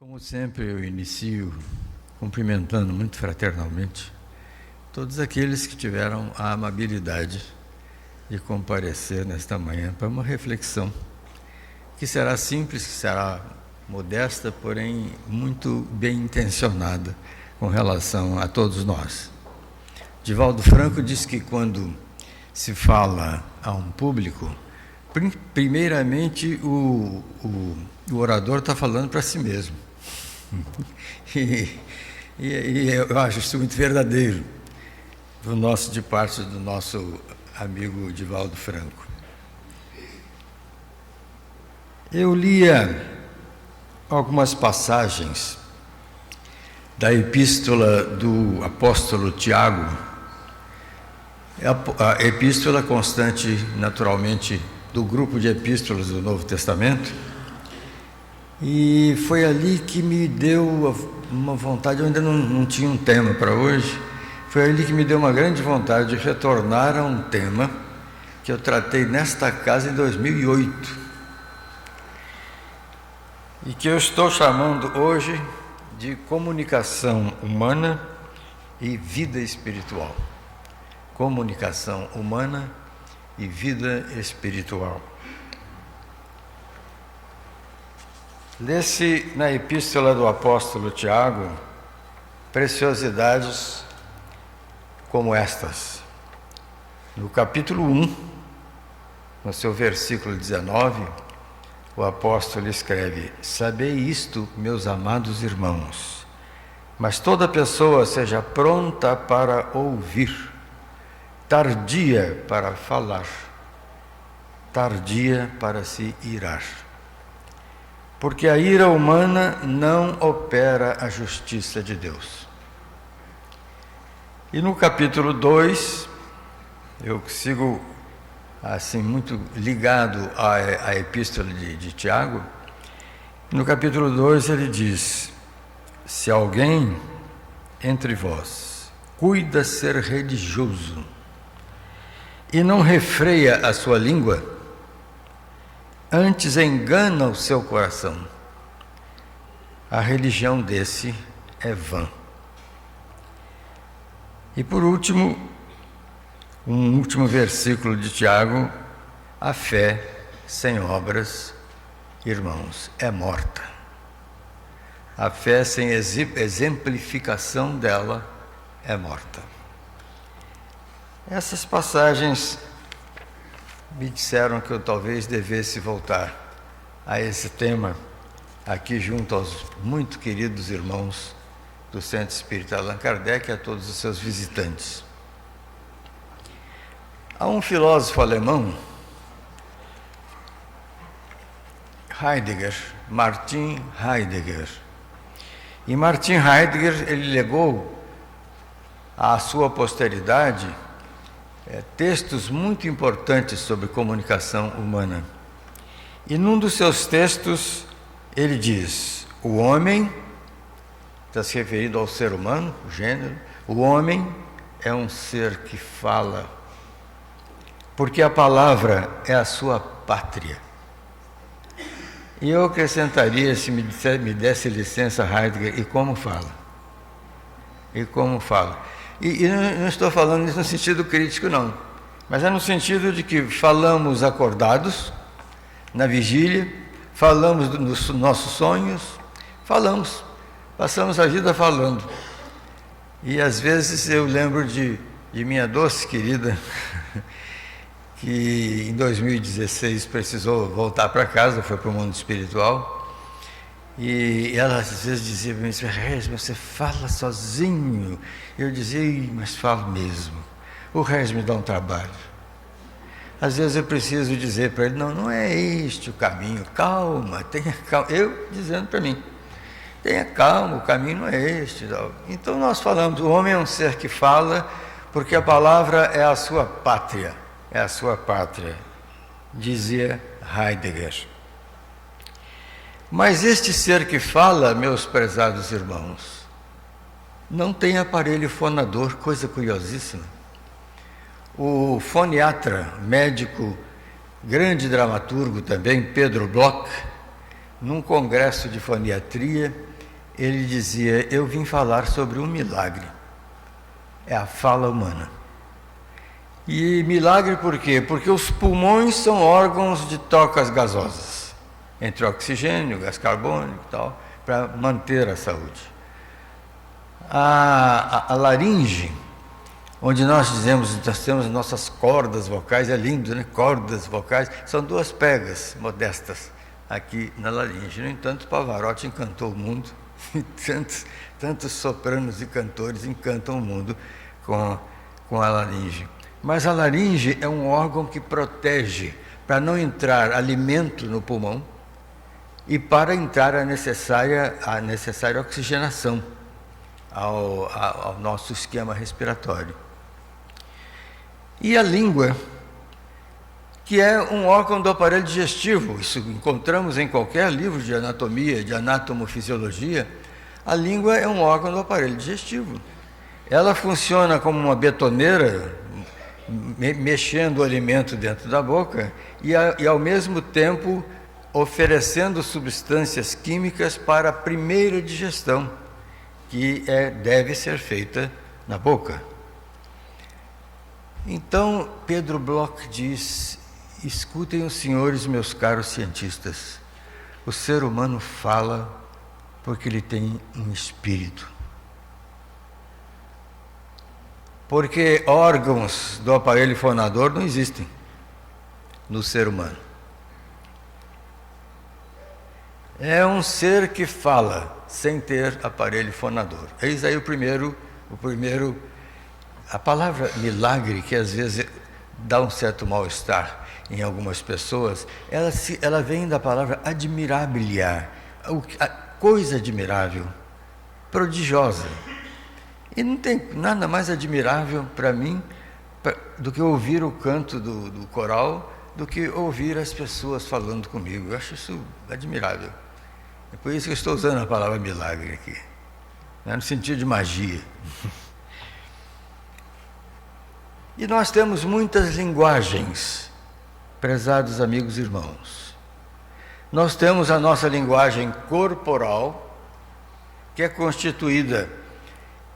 Como sempre, eu inicio cumprimentando muito fraternalmente todos aqueles que tiveram a amabilidade de comparecer nesta manhã para uma reflexão que será simples, que será modesta, porém muito bem intencionada com relação a todos nós. Divaldo Franco diz que quando se fala a um público, primeiramente o orador está falando para si mesmo. E eu acho isso muito verdadeiro de parte do nosso amigo Divaldo Franco. Eu lia algumas passagens da epístola do apóstolo Tiago, a epístola constante, naturalmente, do grupo de epístolas do Novo Testamento, e foi ali que me deu uma vontade. Eu ainda não tinha um tema para hoje. Foi ali que me deu uma grande vontade de retornar a um tema que eu tratei nesta casa em 2008 e que eu estou chamando hoje de comunicação humana e vida espiritual. Comunicação humana e vida espiritual. Lê-se na epístola do apóstolo Tiago preciosidades como estas. No capítulo 1, no seu versículo 19, o apóstolo escreve: "Sabei isto, meus amados irmãos, mas toda pessoa seja pronta para ouvir, tardia para falar, tardia para se irar. Porque a ira humana não opera a justiça de Deus." E no capítulo 2, eu sigo assim muito ligado à epístola de Tiago. No capítulo 2 ele diz: "Se alguém entre vós cuida ser religioso e não refreia a sua língua, antes engana o seu coração, a religião desse é vã." E por último, um último versículo de Tiago: "A fé sem obras, irmãos, é morta." A fé sem exemplificação dela é morta. Essas passagens me disseram que eu talvez devesse voltar a esse tema aqui junto aos muito queridos irmãos do Centro Espírita Allan Kardec e a todos os seus visitantes. Há um filósofo alemão, Heidegger, Martin Heidegger. E Martin Heidegger, ele legou à sua posteridade textos muito importantes sobre comunicação humana. E num dos seus textos ele diz: o homem, está se referindo ao ser humano, o gênero, o homem é um ser que fala, porque a palavra é a sua pátria. E eu acrescentaria, se me desse licença, Heidegger, e como fala? E como fala? E não estou falando isso no sentido crítico, não, mas é no sentido de que falamos acordados, na vigília, falamos dos nossos sonhos, passamos a vida falando. E às vezes eu lembro de minha doce querida, que em 2016 precisou voltar para casa, foi para o mundo espiritual, e ela às vezes dizia para mim: "Résmio, você fala sozinho." Eu dizia: "Mas falo mesmo, o Résmio me dá um trabalho." Às vezes eu preciso dizer para ele: não é este o caminho, calma, tenha calma. Eu dizendo para mim: tenha calma, o caminho não é este. Então nós falamos, o homem é um ser que fala, porque a palavra é a sua pátria, dizia Heidegger. Mas este ser que fala, meus prezados irmãos, não tem aparelho fonador, coisa curiosíssima. O foniatra, médico, grande dramaturgo também, Pedro Bloch, num congresso de foniatria, ele dizia: eu vim falar sobre um milagre, é a fala humana. E milagre por quê? Porque os pulmões são órgãos de trocas gasosas, entre oxigênio, gás carbônico e tal, para manter a saúde. A laringe, onde nós dizemos, nós temos nossas cordas vocais, é lindo, né? Cordas vocais, são duas pegas modestas aqui na laringe. No entanto, Pavarotti encantou o mundo, e tantos sopranos e cantores encantam o mundo com a laringe. Mas a laringe é um órgão que protege para não entrar alimento no pulmão e para entrar a necessária oxigenação ao nosso esquema respiratório. E a língua, que é um órgão do aparelho digestivo, isso encontramos em qualquer livro de anatomia, de anatomofisiologia. A língua é um órgão do aparelho digestivo. Ela funciona como uma betoneira, mexendo o alimento dentro da boca e ao mesmo tempo oferecendo substâncias químicas para a primeira digestão, que deve ser feita na boca. Então, Pedro Bloch diz: escutem os senhores, meus caros cientistas, o ser humano fala porque ele tem um espírito. Porque órgãos do aparelho fonador não existem no ser humano. É um ser que fala sem ter aparelho fonador. Eis aí a palavra milagre, que às vezes dá um certo mal-estar em algumas pessoas, ela vem da palavra admirabiliar, a coisa admirável, prodigiosa. E não tem nada mais admirável para mim do que ouvir o canto do coral, do que ouvir as pessoas falando comigo. Eu acho isso admirável. É por isso que eu estou usando a palavra milagre aqui, né, no sentido de magia. E nós temos muitas linguagens, prezados amigos e irmãos. Nós temos a nossa linguagem corporal, que é constituída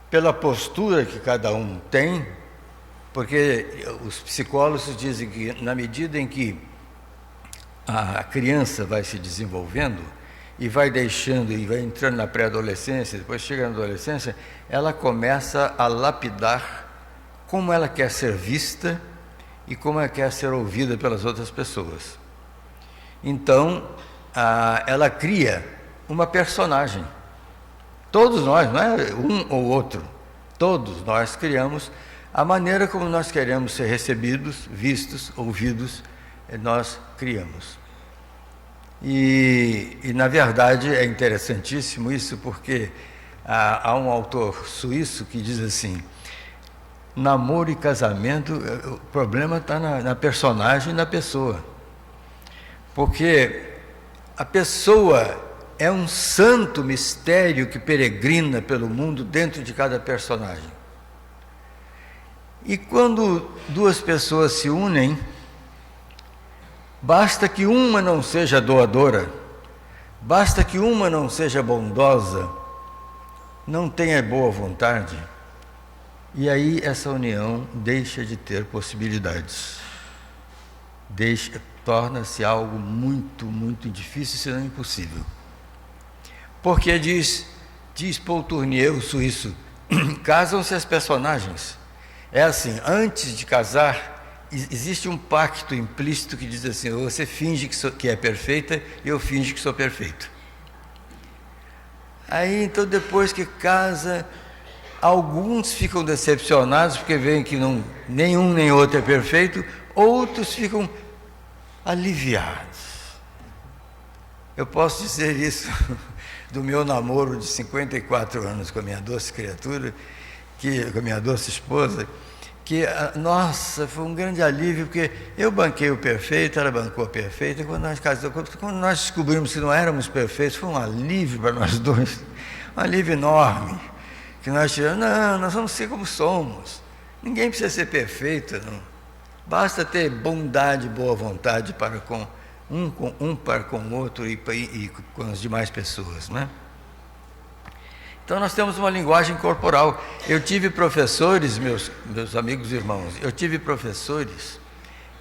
pela postura que cada um tem, porque os psicólogos dizem que na medida em que a criança vai se desenvolvendo e vai deixando e vai entrando na pré-adolescência, depois chega na adolescência, ela começa a lapidar como ela quer ser vista e como ela quer ser ouvida pelas outras pessoas. Então, ela cria uma personagem. Todos nós, não é um ou outro, todos nós criamos a maneira como nós queremos ser recebidos, vistos, ouvidos, nós criamos. E na verdade é interessantíssimo isso, porque há um autor suíço que diz assim: namoro e casamento, o problema está na personagem e na pessoa. Porque a pessoa é um santo mistério que peregrina pelo mundo dentro de cada personagem. E quando duas pessoas se unem, basta que uma não seja doadora, basta que uma não seja bondosa, não tenha boa vontade, e aí essa união deixa de ter possibilidades. Torna-se algo muito, muito difícil, se não impossível. Porque diz Paul Tournier, o suíço, casam-se as personagens. É assim, antes de casar, existe um pacto implícito que diz assim: você finge que é perfeita e eu finge que sou perfeito. Aí, então, depois que casa, alguns ficam decepcionados porque veem que nenhum nem outro é perfeito, outros ficam aliviados. Eu posso dizer isso do meu namoro de 54 anos com a minha doce criatura, com a minha doce esposa, que, nossa, foi um grande alívio, porque eu banquei o perfeito, ela bancou a perfeita, e quando nós descobrimos que não éramos perfeitos, foi um alívio para nós dois, um alívio enorme, que nós tivemos. Não, nós vamos ser como somos, ninguém precisa ser perfeito, não. Basta ter bondade e boa vontade para com um para com o outro e com as demais pessoas, né? Então nós temos uma linguagem corporal. Eu tive professores, meus amigos e irmãos, eu tive professores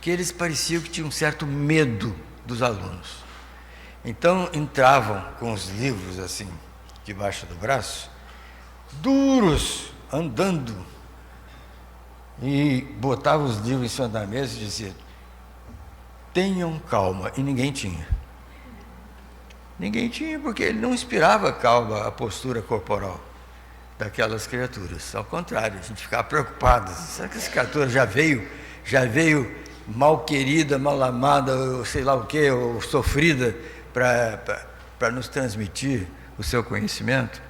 que eles pareciam que tinham um certo medo dos alunos. Então entravam com os livros assim, debaixo do braço, duros, andando, e botavam os livros em cima da mesa e diziam: tenham calma, e ninguém tinha. Ninguém tinha, porque ele não inspirava calma a postura corporal daquelas criaturas. Ao contrário, a gente ficava preocupado. Será que essa criatura já veio mal querida, mal amada, ou sei lá o quê, ou sofrida, para nos transmitir o seu conhecimento?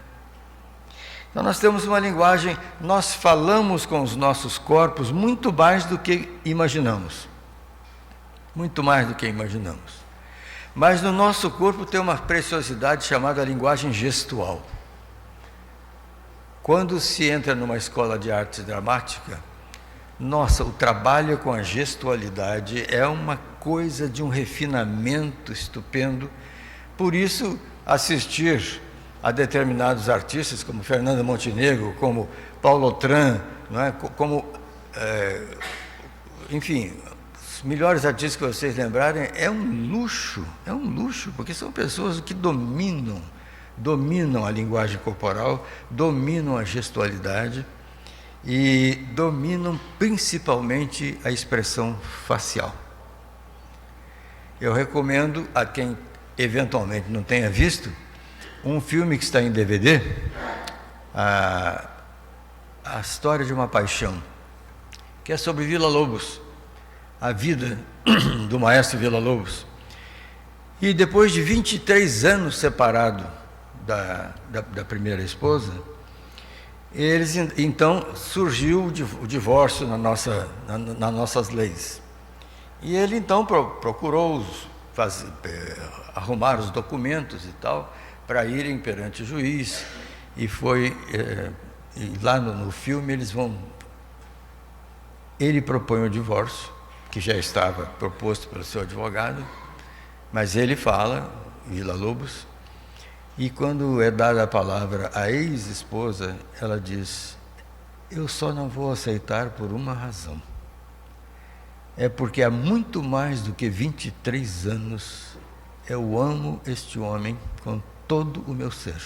Então nós temos uma linguagem, nós falamos com os nossos corpos muito mais do que imaginamos. Muito mais do que imaginamos. Mas no nosso corpo tem uma preciosidade chamada linguagem gestual. Quando se entra numa escola de arte dramática, nossa, o trabalho com a gestualidade é uma coisa de um refinamento estupendo. Por isso, assistir a determinados artistas, como Fernanda Montenegro, como Paulo Autran, não é? Enfim, os melhores artistas que vocês lembrarem, é um luxo, porque são pessoas que dominam a linguagem corporal, dominam a gestualidade e dominam principalmente a expressão facial. Eu recomendo a quem eventualmente não tenha visto um filme que está em DVD, a História de uma Paixão, que é sobre Villa-Lobos, a vida do maestro Villa-Lobos. E depois de 23 anos separado da primeira esposa, então surgiu o divórcio nas nossas leis. E ele então procurou arrumar os documentos e tal, para irem perante o juiz, e lá no filme ele propõe o divórcio, que já estava proposto pelo seu advogado, mas ele fala, Villa-Lobos, e quando é dada a palavra à ex-esposa, ela diz: eu só não vou aceitar por uma razão. É porque há muito mais do que 23 anos eu amo este homem com todo o meu ser.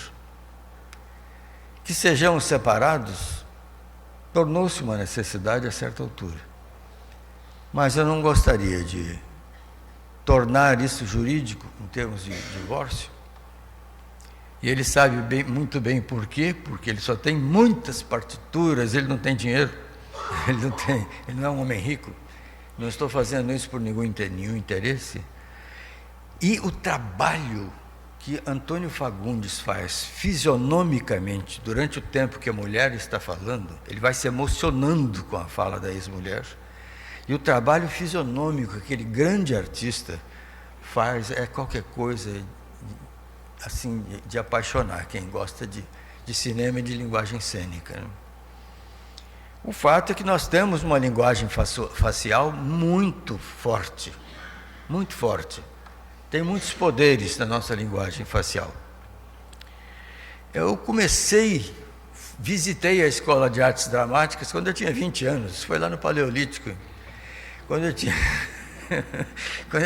Que sejamos separados tornou-se uma necessidade a certa altura. Mas eu não gostaria de tornar isso jurídico em termos de divórcio. E ele sabe muito bem por quê, porque ele só tem muitas partituras, ele não tem dinheiro, ele não é um homem rico. Não estou fazendo isso por nenhum interesse. E o trabalho que Antônio Fagundes faz fisionomicamente durante o tempo que a mulher está falando, ele vai se emocionando com a fala da ex-mulher. E o trabalho fisionômico que aquele grande artista faz é qualquer coisa assim de apaixonar quem gosta de cinema e de linguagem cênica. O fato é que nós temos uma linguagem facial muito forte, muito forte. Tem muitos poderes na nossa linguagem facial. Eu visitei a Escola de Artes Dramáticas quando eu tinha 20 anos, foi lá no Paleolítico. Quando eu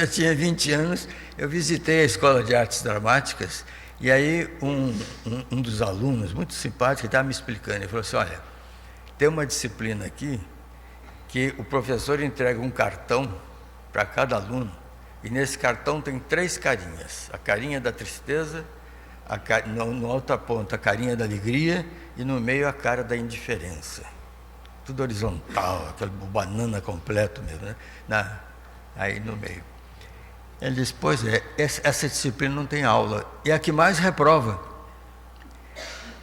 tinha 20 anos, eu visitei a Escola de Artes Dramáticas, e aí um dos alunos, muito simpático, estava me explicando, ele falou assim: olha, tem uma disciplina aqui que o professor entrega um cartão para cada aluno, e nesse cartão tem 3 carinhas: a carinha da tristeza, no outra ponta a carinha da alegria, e no meio a cara da indiferença. Tudo horizontal, aquele banana completo mesmo, né? Aí no meio. Ele disse: pois é, essa disciplina não tem aula, e a que mais reprova,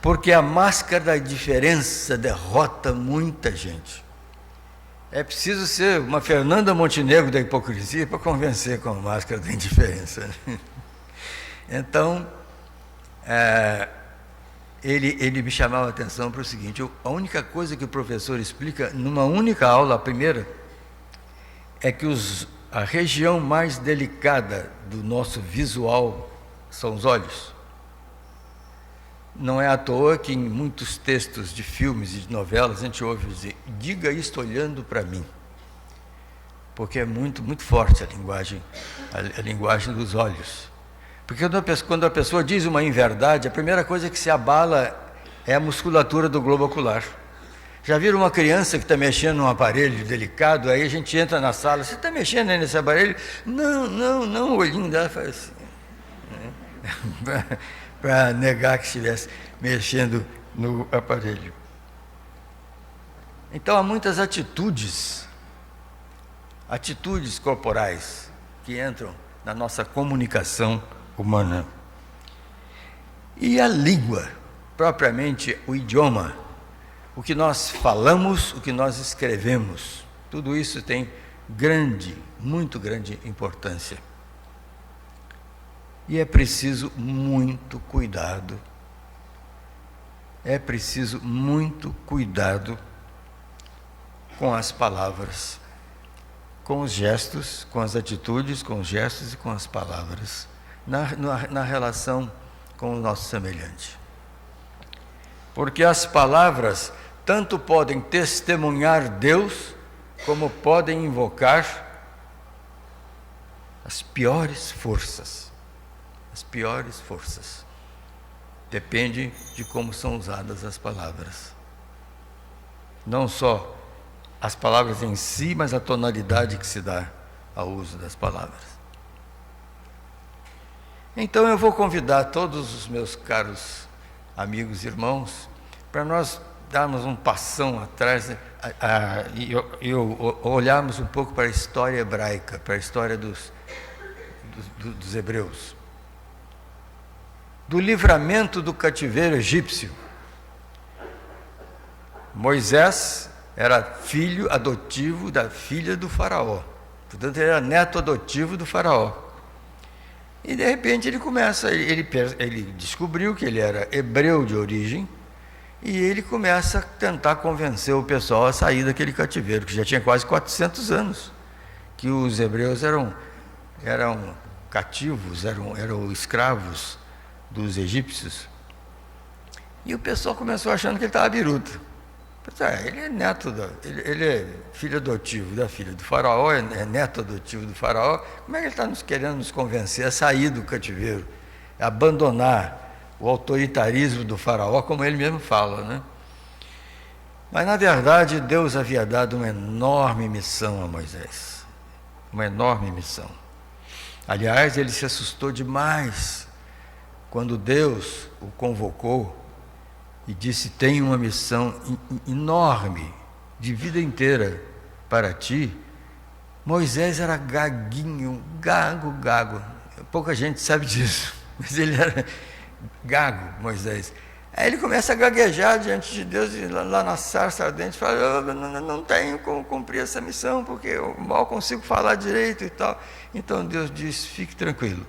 porque a máscara da indiferença derrota muita gente. É preciso ser uma Fernanda Montenegro da hipocrisia para convencer com a máscara da indiferença. Então, ele me chamava a atenção para o seguinte: a única coisa que o professor explica numa única aula, a primeira, é que a região mais delicada do nosso visual são os olhos. Não é à toa que em muitos textos de filmes e de novelas a gente ouve dizer: diga isto olhando para mim. Porque é muito, muito forte a linguagem dos olhos. Porque quando a pessoa diz uma inverdade, a primeira coisa que se abala é a musculatura do globo ocular. Já viram uma criança que está mexendo num aparelho delicado, aí a gente entra na sala: você está mexendo aí nesse aparelho? Não, o olhinho dela faz assim, né? Para negar que estivesse mexendo no aparelho. Então há muitas atitudes corporais que entram na nossa comunicação humana. E a língua, propriamente o idioma, o que nós falamos, o que nós escrevemos, tudo isso tem muito grande importância. E é preciso muito cuidado. É preciso muito cuidado com as palavras, com os gestos, com as atitudes, com os gestos e com as palavras, na relação com o nosso semelhante. Porque as palavras tanto podem testemunhar Deus, como podem invocar as piores forças. As piores forças. Depende de como são usadas as palavras. Não só as palavras em si, mas a tonalidade que se dá ao uso das palavras. Então eu vou convidar todos os meus caros amigos e irmãos para nós darmos um passão atrás e olharmos um pouco para a história hebraica, para a história dos hebreus. Do livramento do cativeiro egípcio. Moisés era filho adotivo da filha do faraó. Portanto, ele era neto adotivo do faraó. E de repente ele descobriu que ele era hebreu de origem, e ele começa a tentar convencer o pessoal a sair daquele cativeiro, que já tinha quase 400 anos, que os hebreus eram cativos, eram escravos dos egípcios. E o pessoal começou achando que ele estava biruta. Ele é ele é filho adotivo da filha do faraó, é neto adotivo do faraó. Como é que ele está querendo nos convencer a sair do cativeiro, a abandonar o autoritarismo do faraó, como ele mesmo fala, né? Mas na verdade Deus havia dado uma enorme missão a Moisés, uma enorme missão. Aliás, ele se assustou demais quando Deus o convocou e disse: tem uma missão enorme, de vida inteira para ti. Moisés era gaguinho, gago. Pouca gente sabe disso, mas ele era gago, Moisés. Aí ele começa a gaguejar diante de Deus, e lá na sarça ardente, fala: eu não tenho como cumprir essa missão, porque eu mal consigo falar direito e tal. Então Deus diz: fique tranquilo.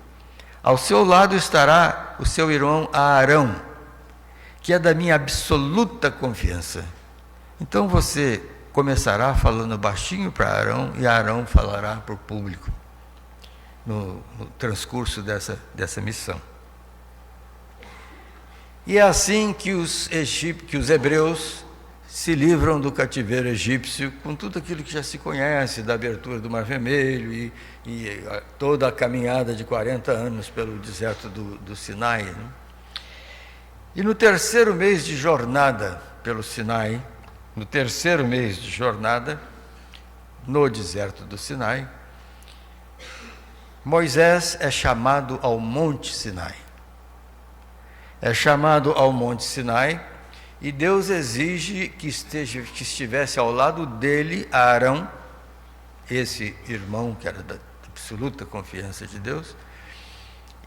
Ao seu lado estará o seu irmão Arão, que é da minha absoluta confiança. Então você começará falando baixinho para Arão, e Arão falará para o público no transcurso dessa missão. E é assim que os hebreus se livram do cativeiro egípcio, com tudo aquilo que já se conhece, da abertura do Mar Vermelho e toda a caminhada de 40 anos pelo deserto do Sinai, né? E no terceiro mês de jornada pelo Sinai, no deserto do Sinai, Moisés é chamado ao Monte Sinai. E Deus exige que estivesse ao lado dele Arão, esse irmão que era da absoluta confiança de Deus,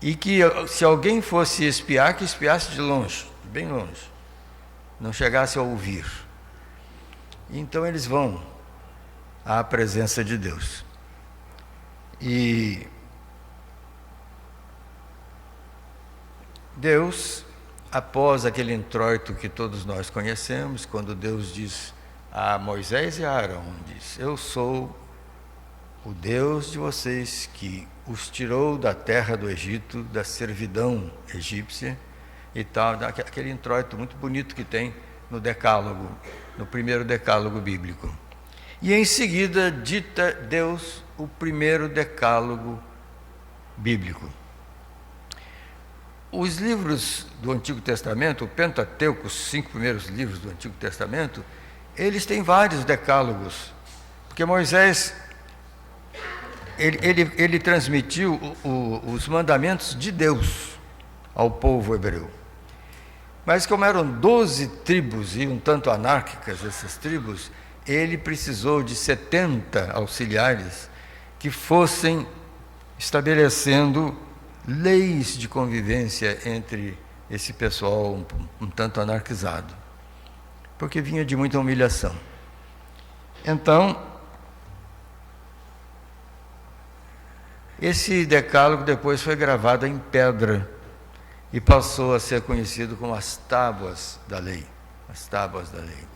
e que se alguém fosse espiar, que espiasse de longe, bem longe, não chegasse a ouvir. Então eles vão à presença de Deus. E Deus, após aquele introito que todos nós conhecemos, quando Deus diz a Moisés e a Arão, diz: eu sou o Deus de vocês, que os tirou da terra do Egito, da servidão egípcia, e tal, aquele introito muito bonito que tem no Decálogo, no primeiro Decálogo bíblico. E em seguida dita Deus o primeiro Decálogo bíblico. Os livros do Antigo Testamento, o Pentateuco, os 5 primeiros livros do Antigo Testamento, eles têm vários decálogos, porque Moisés ele transmitiu os mandamentos de Deus ao povo hebreu. Mas como eram 12 tribos e um tanto anárquicas essas tribos, ele precisou de 70 auxiliares que fossem estabelecendo leis de convivência entre esse pessoal um tanto anarquizado, porque vinha de muita humilhação. Então, esse decálogo depois foi gravado em pedra e passou a ser conhecido como as tábuas da lei. As tábuas da lei.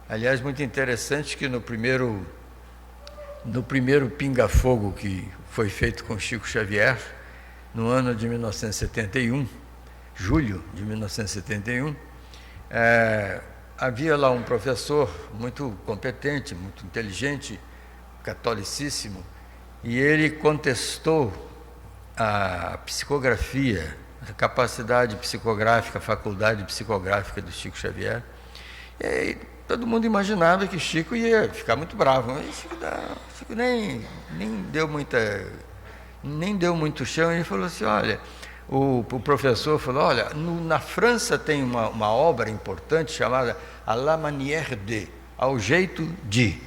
Aliás, muito interessante que no primeiro pinga-fogo que foi feito com Chico Xavier, no ano de 1971, julho de 1971, havia lá um professor muito competente, muito inteligente, catolicíssimo, e ele contestou a psicografia, a capacidade psicográfica, a faculdade psicográfica do Chico Xavier. E aí, todo mundo imaginava que Chico ia ficar muito bravo, mas Chico nem deu muito chão. Ele falou assim, olha, o professor falou, olha, na França tem uma obra importante chamada À la manière de, ao jeito de.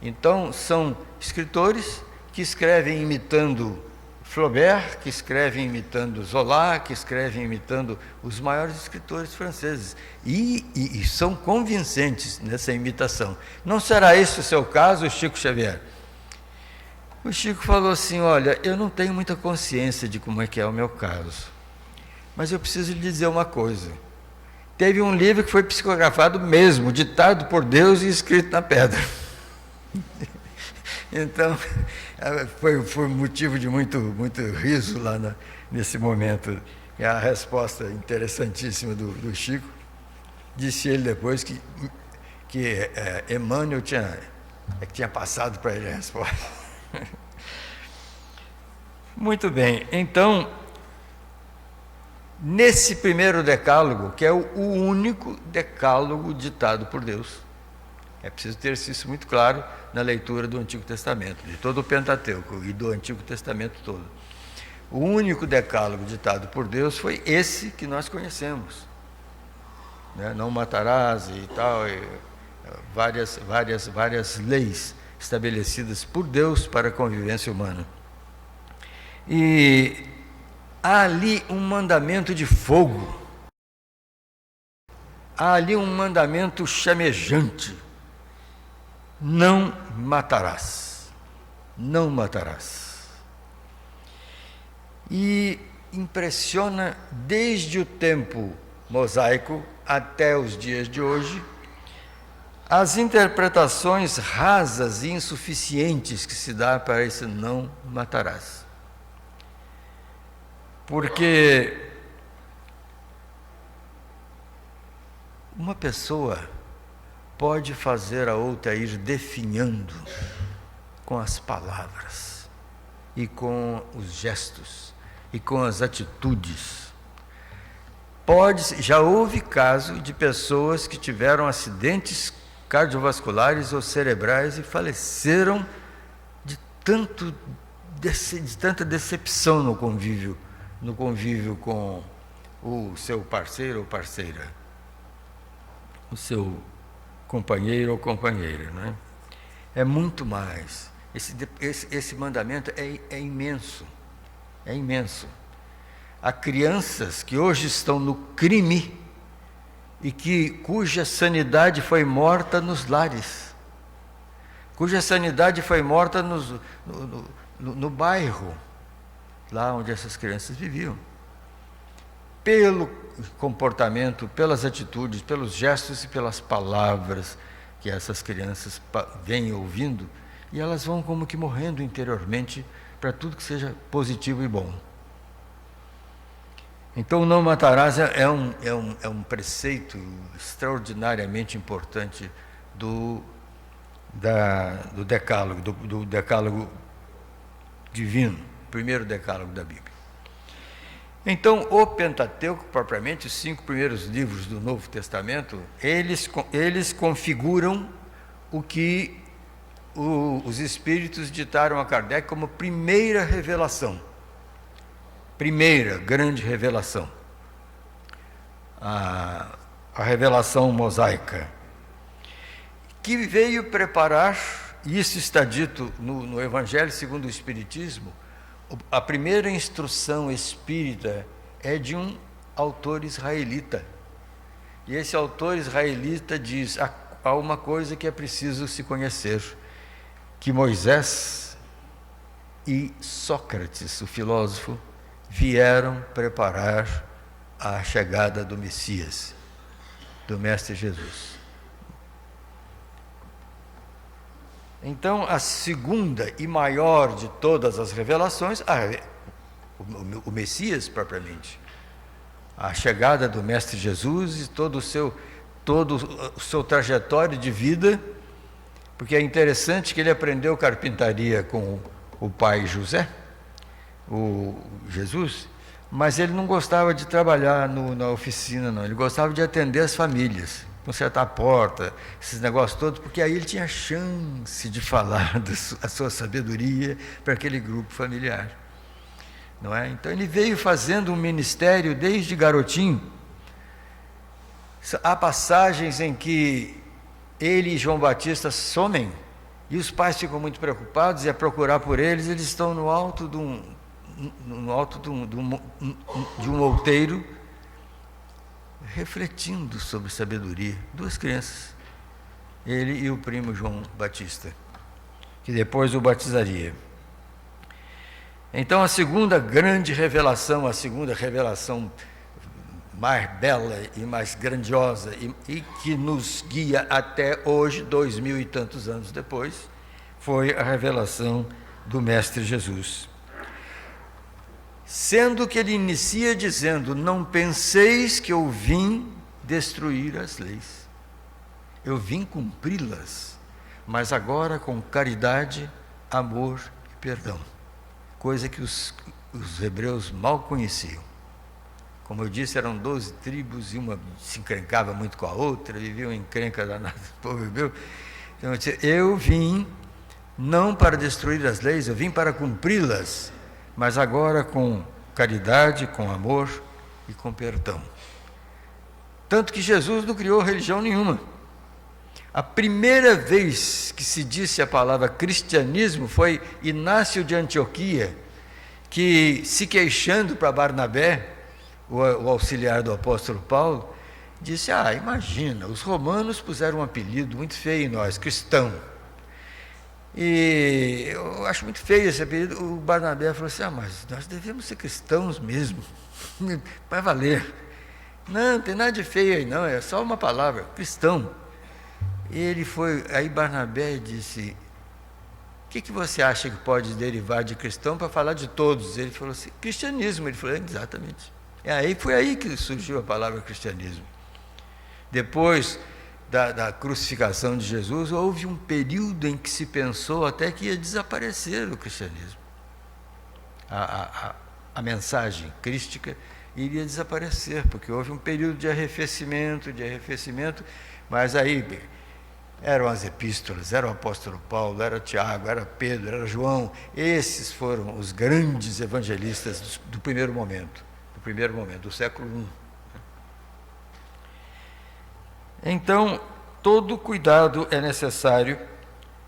Então, são escritores que escrevem imitando Flaubert, que escrevem imitando Zola, que escrevem imitando os maiores escritores franceses. E são convincentes nessa imitação. Não será esse o seu caso, Chico Xavier? O Chico falou assim, olha, eu não tenho muita consciência de como é que é o meu caso, mas eu preciso lhe dizer uma coisa. Teve um livro que foi psicografado mesmo, ditado por Deus e escrito na pedra. Então, foi motivo de muito riso lá nesse momento. E a resposta interessantíssima do Chico, disse ele depois que Emmanuel tinha passado para ele a resposta. Muito bem, então, nesse primeiro decálogo, que é o único decálogo ditado por Deus, é preciso ter isso muito claro na leitura do Antigo Testamento, de todo o Pentateuco e do Antigo Testamento todo. O único decálogo ditado por Deus foi esse que nós conhecemos, né? Não matarás e tal, e várias leis estabelecidas por Deus para a convivência humana. E há ali um mandamento de fogo, há ali um mandamento chamejante: não matarás, não matarás. E impressiona desde o tempo mosaico até os dias de hoje as interpretações rasas e insuficientes que se dá para esse não matarás. Porque uma pessoa pode fazer a outra ir definhando com as palavras e com os gestos e com as atitudes. Já houve caso de pessoas que tiveram acidentes cardiovasculares ou cerebrais e faleceram de tanta decepção no convívio com o seu parceiro ou parceira, o seu companheiro ou companheira, né? É muito mais. Esse mandamento é imenso, é imenso. Há crianças que hoje estão no crime e cuja sanidade foi morta nos lares, cuja sanidade foi morta no bairro, lá onde essas crianças viviam, pelo comportamento, pelas atitudes, pelos gestos e pelas palavras que essas crianças vêm ouvindo, e elas vão como que morrendo interiormente para tudo que seja positivo e bom. Então, o não matarás é um preceito extraordinariamente importante do decálogo, do decálogo divino, primeiro decálogo da Bíblia. Então, o Pentateuco, propriamente, os 5 primeiros livros do Novo Testamento, eles configuram o que os Espíritos ditaram a Kardec como primeira revelação. Primeira grande revelação. A revelação mosaica. Que veio preparar, e isso está dito no Evangelho segundo o Espiritismo, a primeira instrução espírita é de um autor israelita. E esse autor israelita diz: há uma coisa que é preciso se conhecer, que Moisés e Sócrates, o filósofo, vieram preparar a chegada do Messias, do Mestre Jesus. Então, a segunda e maior de todas as revelações, o Messias propriamente, a chegada do Mestre Jesus e todo o seu trajetório de vida, porque é interessante que ele aprendeu carpintaria com o pai José, o Jesus, mas ele não gostava de trabalhar na oficina, não. Ele gostava de atender as famílias, consertar a porta, esses negócios todos, porque aí ele tinha chance de falar a sua sabedoria para aquele grupo familiar, não é? Então ele veio fazendo um ministério desde garotinho. Há passagens em que ele e João Batista somem, e os pais ficam muito preocupados e a procurar por eles. Eles estão no alto de um outeiro, refletindo sobre sabedoria. 2 crianças, ele e o primo João Batista, que depois o batizaria. Então, a segunda grande revelação, a segunda revelação mais bela e mais grandiosa, e que nos guia até hoje, 2000 e tantos anos depois, foi a revelação do Mestre Jesus. Sendo que ele inicia dizendo: não penseis que eu vim destruir as leis, eu vim cumpri-las, mas agora com caridade, amor e perdão, coisa que os hebreus mal conheciam. Como eu disse, eram 12 tribos e uma se encrencava muito com a outra, viviam em encrenca danada do povo hebreu. Então eu vim não para destruir as leis, eu vim para cumpri-las, mas agora com caridade, com amor e com perdão. Tanto que Jesus não criou religião nenhuma. A primeira vez que se disse a palavra cristianismo foi Inácio de Antioquia, que, se queixando para Barnabé, o auxiliar do apóstolo Paulo, disse: imagina, os romanos puseram um apelido muito feio em nós, cristão. E eu acho muito feio esse apelido. O Barnabé falou assim: mas nós devemos ser cristãos mesmo, vai valer. Não tem nada de feio aí não, é só uma palavra, cristão. Aí Barnabé disse: o que você acha que pode derivar de cristão para falar de todos? Ele falou assim: cristianismo. Ele falou: exatamente. Foi aí que surgiu a palavra cristianismo. Depois da crucificação de Jesus, houve um período em que se pensou até que ia desaparecer o cristianismo. A mensagem crística iria desaparecer, porque houve um período de arrefecimento, mas aí eram as epístolas, era o apóstolo Paulo, era Tiago, era Pedro, era João. Esses foram os grandes evangelistas do primeiro momento, do século I. Então, todo cuidado é necessário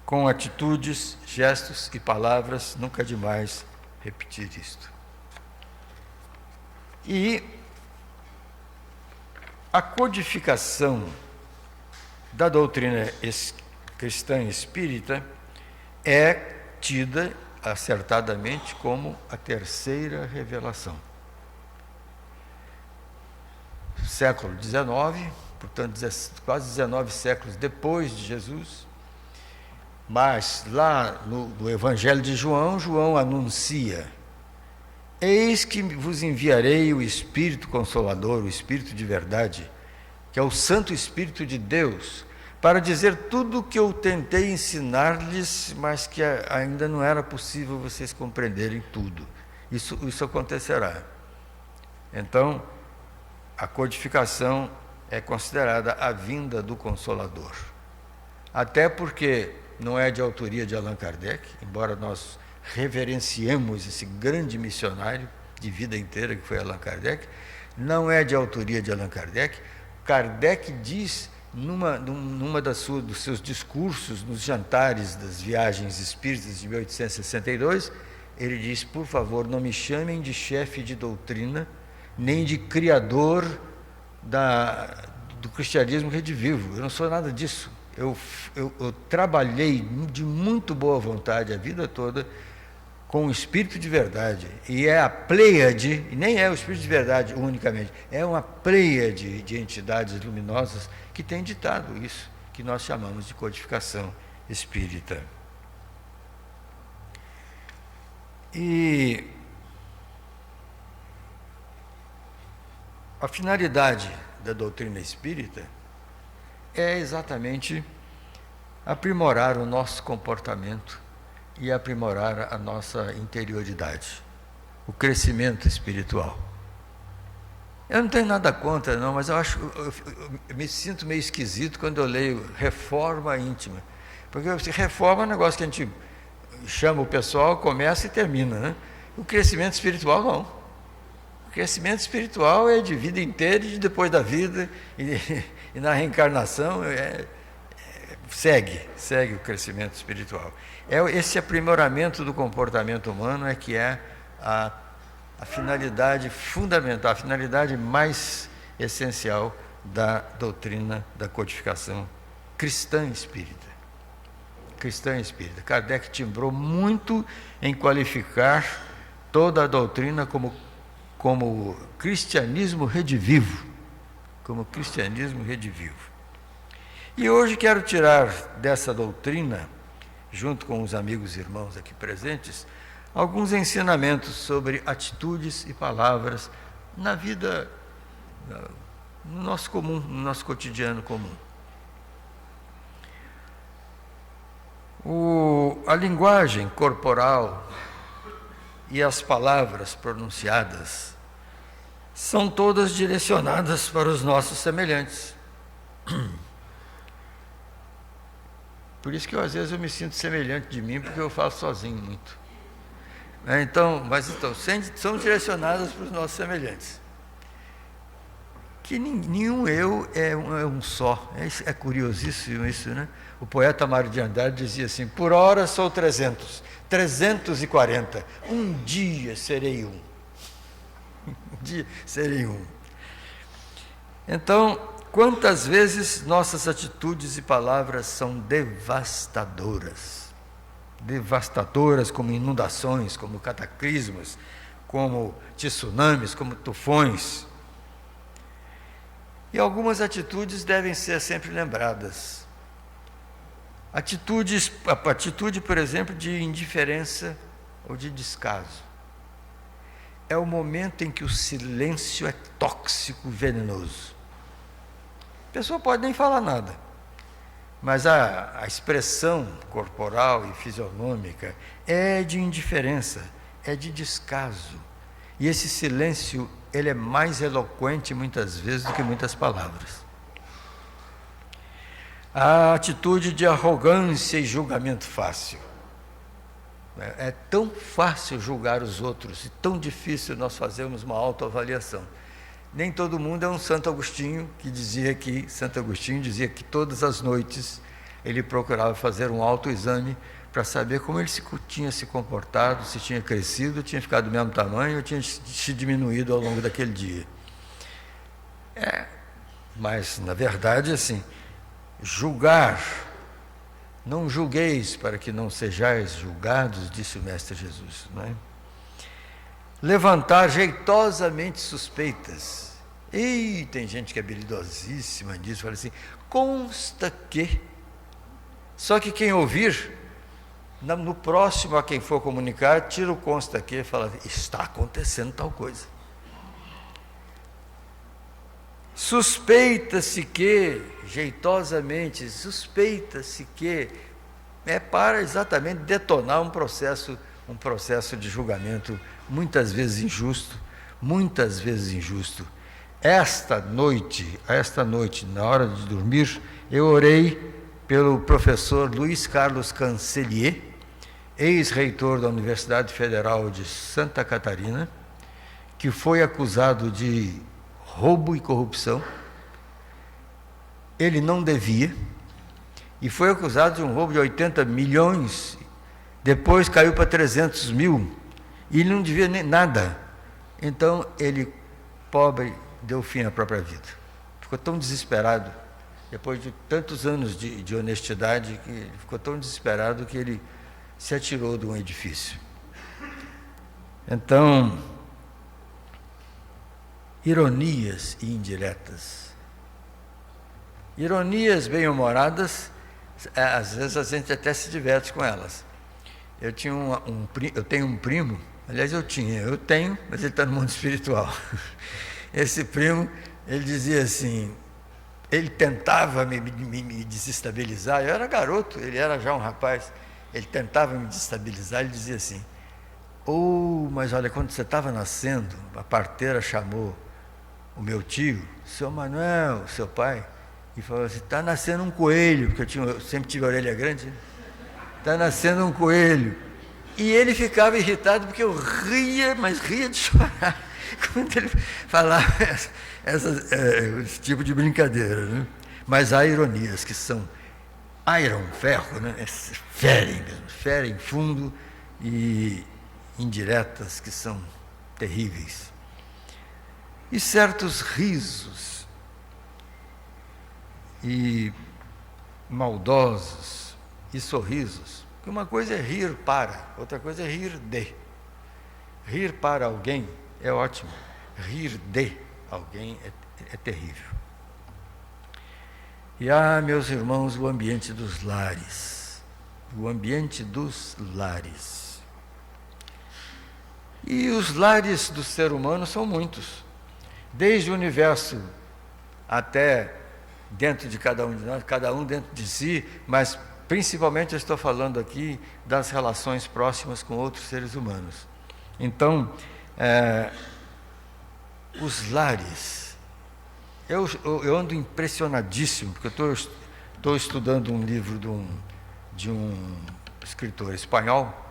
com atitudes, gestos e palavras, nunca é demais repetir isto. E a codificação da doutrina cristã espírita é tida acertadamente como a terceira revelação. Século XIX, portanto, quase 19 séculos depois de Jesus, mas lá no Evangelho de João, João anuncia Eis que vos enviarei o Espírito Consolador, o Espírito de verdade, que é o Santo Espírito de Deus, para dizer tudo o que eu tentei ensinar-lhes, mas que ainda não era possível vocês compreenderem tudo. Isso acontecerá. Então, a codificação é considerada a vinda do Consolador. Até porque não é de autoria de Allan Kardec, embora nós reverenciemos esse grande missionário de vida inteira que foi Allan Kardec, não é de autoria de Allan Kardec. Kardec diz, numa dos seus discursos, nos jantares das viagens espíritas de 1862, ele diz: por favor, não me chamem de chefe de doutrina, nem de criador do cristianismo redivivo. Eu não sou nada disso. Eu trabalhei de muito boa vontade a vida toda com o Espírito de verdade, e é a pleiade, e nem é o Espírito de verdade unicamente, é uma pleiade de entidades luminosas que tem ditado isso, que nós chamamos de codificação espírita. E a finalidade da doutrina espírita é exatamente aprimorar o nosso comportamento e aprimorar a nossa interioridade, o crescimento espiritual. Eu não tenho nada contra, não, mas eu me sinto meio esquisito quando eu leio reforma íntima, porque reforma é um negócio que a gente chama o pessoal, começa e termina, né? O crescimento espiritual não. O crescimento espiritual é de vida inteira e de depois da vida, e na reencarnação segue o crescimento espiritual. Esse aprimoramento do comportamento humano é que é a finalidade fundamental, a finalidade mais essencial da doutrina da codificação cristã espírita. Cristã espírita. Kardec timbrou muito em qualificar toda a doutrina como cristianismo redivivo. Como cristianismo redivivo. E hoje quero tirar dessa doutrina, junto com os amigos e irmãos aqui presentes, alguns ensinamentos sobre atitudes e palavras na vida, no nosso comum, no nosso cotidiano comum. A linguagem corporal e as palavras pronunciadas são todas direcionadas para os nossos semelhantes. Por isso que às vezes eu me sinto semelhante de mim, porque eu falo sozinho muito. Mas são direcionadas para os nossos semelhantes. Que nenhum eu é um só. É curiosíssimo isso, né? O poeta Mário de Andrade dizia assim: por hora sou 340, um dia serei um. Um dia serei um. Então, quantas vezes nossas atitudes e palavras são devastadoras? Devastadoras como inundações, como cataclismas, como tsunamis, como tufões. E algumas atitudes devem ser sempre lembradas. A atitude, por exemplo, de indiferença ou de descaso. É o momento em que o silêncio é tóxico, venenoso. A pessoa pode nem falar nada, mas a expressão corporal e fisionômica é de indiferença, é de descaso. E esse silêncio, ele é mais eloquente muitas vezes do que muitas palavras. A atitude de arrogância e julgamento fácil. É tão fácil julgar os outros e tão difícil nós fazermos uma autoavaliação. Nem todo mundo é um Santo Agostinho, Santo Agostinho dizia que todas as noites ele procurava fazer um autoexame para saber como ele tinha se comportado, se tinha crescido, tinha ficado do mesmo tamanho ou tinha se diminuído ao longo daquele dia. Mas, na verdade, assim, julgar, não julgueis para que não sejais julgados, disse o Mestre Jesus, não é? Levantar jeitosamente suspeitas. E tem gente que é habilidosíssima nisso, fala assim: consta que. Só que quem ouvir No próximo a quem for comunicar, tira o consta aqui e fala: está acontecendo tal coisa. Suspeita-se que, jeitosamente, suspeita-se que é para exatamente detonar um processo de julgamento muitas vezes injusto, Esta noite, na hora de dormir, eu orei pelo professor Luiz Carlos Cancelier, ex-reitor da Universidade Federal de Santa Catarina, que foi acusado de roubo e corrupção. Ele não devia, e foi acusado de um roubo de 80 milhões, depois caiu para 300 mil, e ele não devia nem nada. Então, ele, pobre, deu fim à própria vida. Ficou tão desesperado, depois de tantos anos de honestidade, que ele ficou tão desesperado que ele se atirou de um edifício. Então, ironias e indiretas. Ironias bem-humoradas, às vezes a gente até se diverte com elas. Eu tenho um primo, aliás eu tenho, mas ele está no mundo espiritual. Esse primo, ele dizia assim, ele tentava me desestabilizar, eu era garoto, ele era já um rapaz, ele tentava me desestabilizar, ele dizia assim: mas olha, quando você estava nascendo, a parteira chamou o meu tio, seu Manuel, seu pai, e falou assim: está nascendo um coelho, porque eu sempre tive a orelha grande, está nascendo um coelho. E ele ficava irritado porque eu ria, mas ria de chorar, quando ele falava esse tipo de brincadeira, né? Mas há ironias que são ferro, né? Ferem fundo, e indiretas que são terríveis. E certos risos e maldosos e sorrisos, que uma coisa é rir para, outra coisa é rir de. Rir para alguém é ótimo, rir de alguém é terrível. E meus irmãos, o ambiente dos lares. E os lares do ser humano são muitos, desde o universo até dentro de cada um de nós, cada um dentro de si, mas principalmente eu estou falando aqui das relações próximas com outros seres humanos. Então, os lares, eu ando impressionadíssimo, porque eu estou estudando um livro de um escritor espanhol,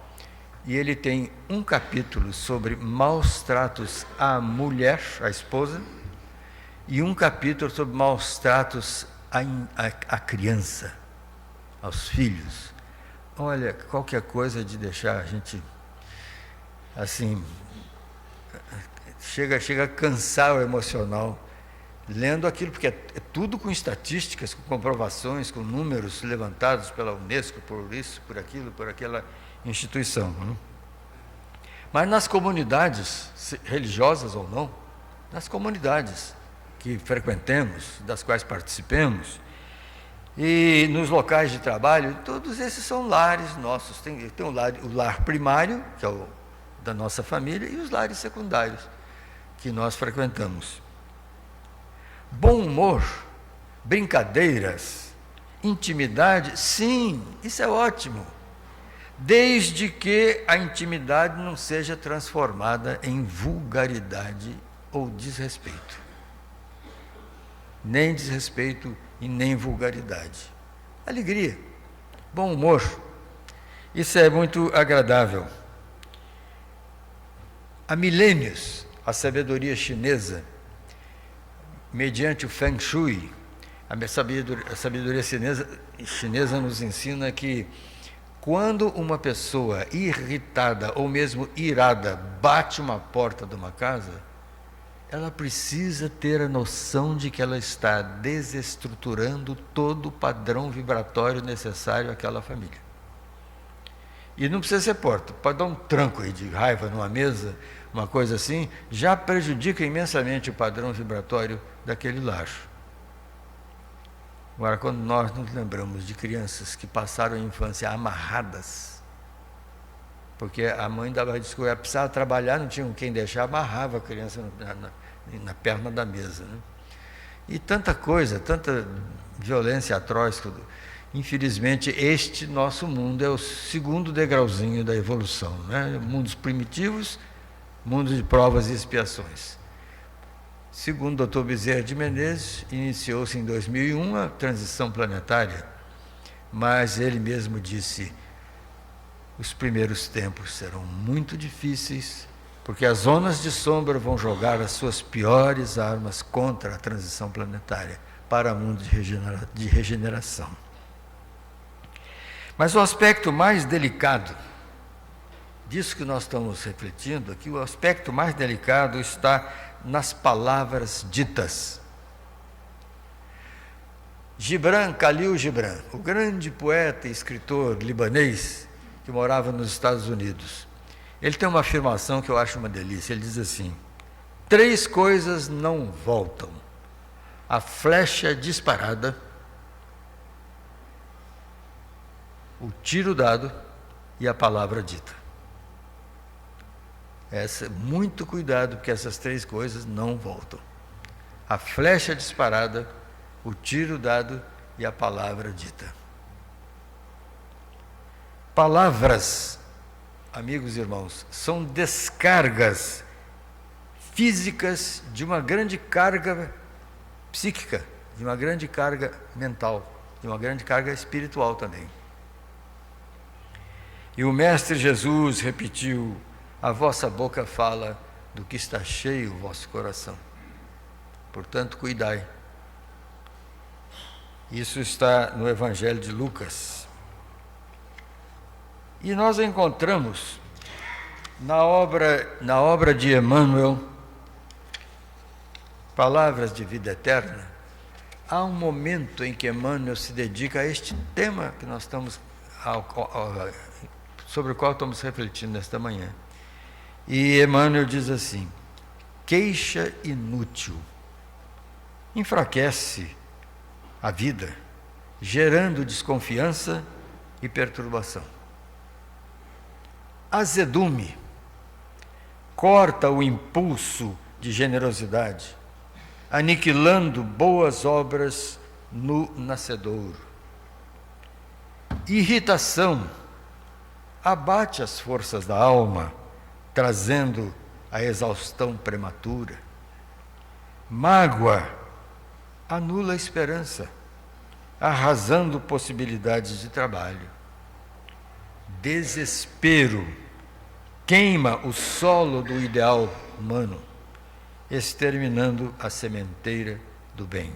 e ele tem um capítulo sobre maus tratos à mulher, à esposa, e um capítulo sobre maus tratos à criança, aos filhos. Olha, qualquer coisa de deixar a gente, assim, chega a cansar o emocional, lendo aquilo, porque é tudo com estatísticas, com comprovações, com números levantados pela Unesco, por isso, por aquilo, por aquela instituição. Mas nas comunidades, religiosas ou não, nas comunidades que frequentemos, das quais participemos, e nos locais de trabalho, todos esses são lares nossos. Tem o lar primário, que é o da nossa família, e os lares secundários, que nós frequentamos. Bom humor, brincadeiras, intimidade, sim, isso é ótimo, desde que a intimidade não seja transformada em vulgaridade ou desrespeito. Nem desrespeito e nem vulgaridade. Alegria, bom humor, isso é muito agradável. Há milênios, a sabedoria chinesa, mediante o Feng Shui, a sabedoria chinesa nos ensina que quando uma pessoa irritada ou mesmo irada bate uma porta de uma casa, ela precisa ter a noção de que ela está desestruturando todo o padrão vibratório necessário àquela família. E não precisa ser porta, pode dar um tranco aí de raiva numa mesa, uma coisa assim, já prejudica imensamente o padrão vibratório daquele lar. Agora, quando nós nos lembramos de crianças que passaram a infância amarradas, porque a mãe dava desculpa, ela precisava trabalhar, não tinha com quem deixar, amarrava a criança na perna da mesa, né? E tanta coisa, tanta violência atroz. Infelizmente, este nosso mundo é o segundo degrauzinho da evolução, né? Mundos primitivos, mundo de provas e expiações. Segundo o Dr. Bezerra de Menezes, iniciou-se em 2001 a transição planetária, mas ele mesmo disse: os primeiros tempos serão muito difíceis, porque as zonas de sombra vão jogar as suas piores armas contra a transição planetária para o mundo de regeneração. Mas o aspecto mais delicado disso que nós estamos refletindo aqui, o aspecto mais delicado está nas palavras ditas. Khalil Gibran, o grande poeta e escritor libanês que morava nos Estados Unidos, ele tem uma afirmação que eu acho uma delícia. Ele diz assim: 3 coisas não voltam: a flecha disparada, o tiro dado e a palavra dita. Muito cuidado, porque essas 3 coisas não voltam: a flecha disparada, o tiro dado e a palavra dita. Palavras, amigos e irmãos, são descargas físicas de uma grande carga psíquica, de uma grande carga mental, de uma grande carga espiritual também. E o Mestre Jesus repetiu: a vossa boca fala do que está cheio o vosso coração. Portanto, cuidai. Isso está no Evangelho de Lucas. E nós encontramos na obra de Emmanuel, Palavras de Vida Eterna, há um momento em que Emmanuel se dedica a este tema que nós estamos, sobre o qual estamos refletindo nesta manhã. E Emmanuel diz assim: queixa inútil enfraquece a vida, gerando desconfiança e perturbação. Azedume corta o impulso de generosidade, aniquilando boas obras no nascedouro. Irritação abate as forças da alma, trazendo a exaustão prematura. Mágoa anula a esperança, arrasando possibilidades de trabalho. Desespero queima o solo do ideal humano, exterminando a sementeira do bem.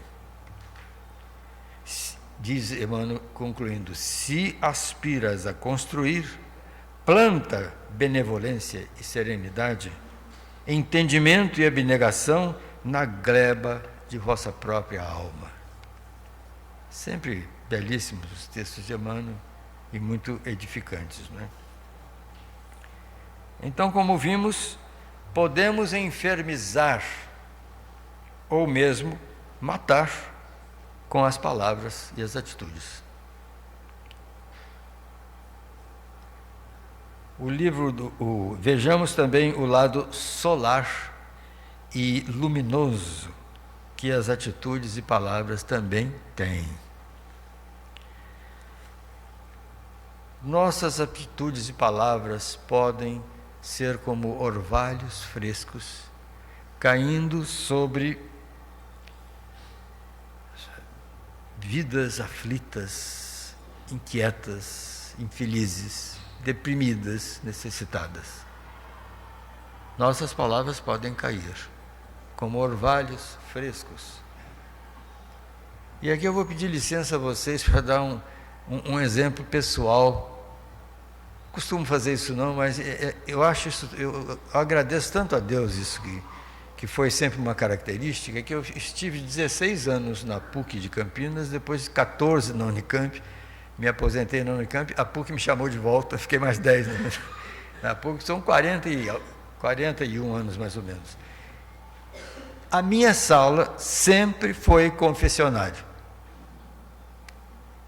Diz Emmanuel, concluindo: se aspiras a construir, planta benevolência e serenidade, entendimento e abnegação na gleba de vossa própria alma. Sempre belíssimos os textos de Emmanuel e muito edificantes, não é? Então, como vimos, podemos enfermizar ou mesmo matar com as palavras e as atitudes. Vejamos também o lado solar e luminoso que as atitudes e palavras também têm. Nossas atitudes e palavras podem ser como orvalhos frescos, caindo sobre vidas aflitas, inquietas, infelizes, deprimidas, necessitadas. Nossas palavras podem cair como orvalhos frescos. E aqui eu vou pedir licença a vocês para dar um exemplo pessoal. Não costumo fazer isso não, mas eu acho isso, eu agradeço tanto a Deus isso que foi sempre uma característica, que eu estive 16 anos na PUC de Campinas, depois 14 na Unicamp, me aposentei na Unicamp, a PUC me chamou de volta, fiquei mais 10 anos na PUC, são 41 anos mais ou menos. A minha sala sempre foi confessionário,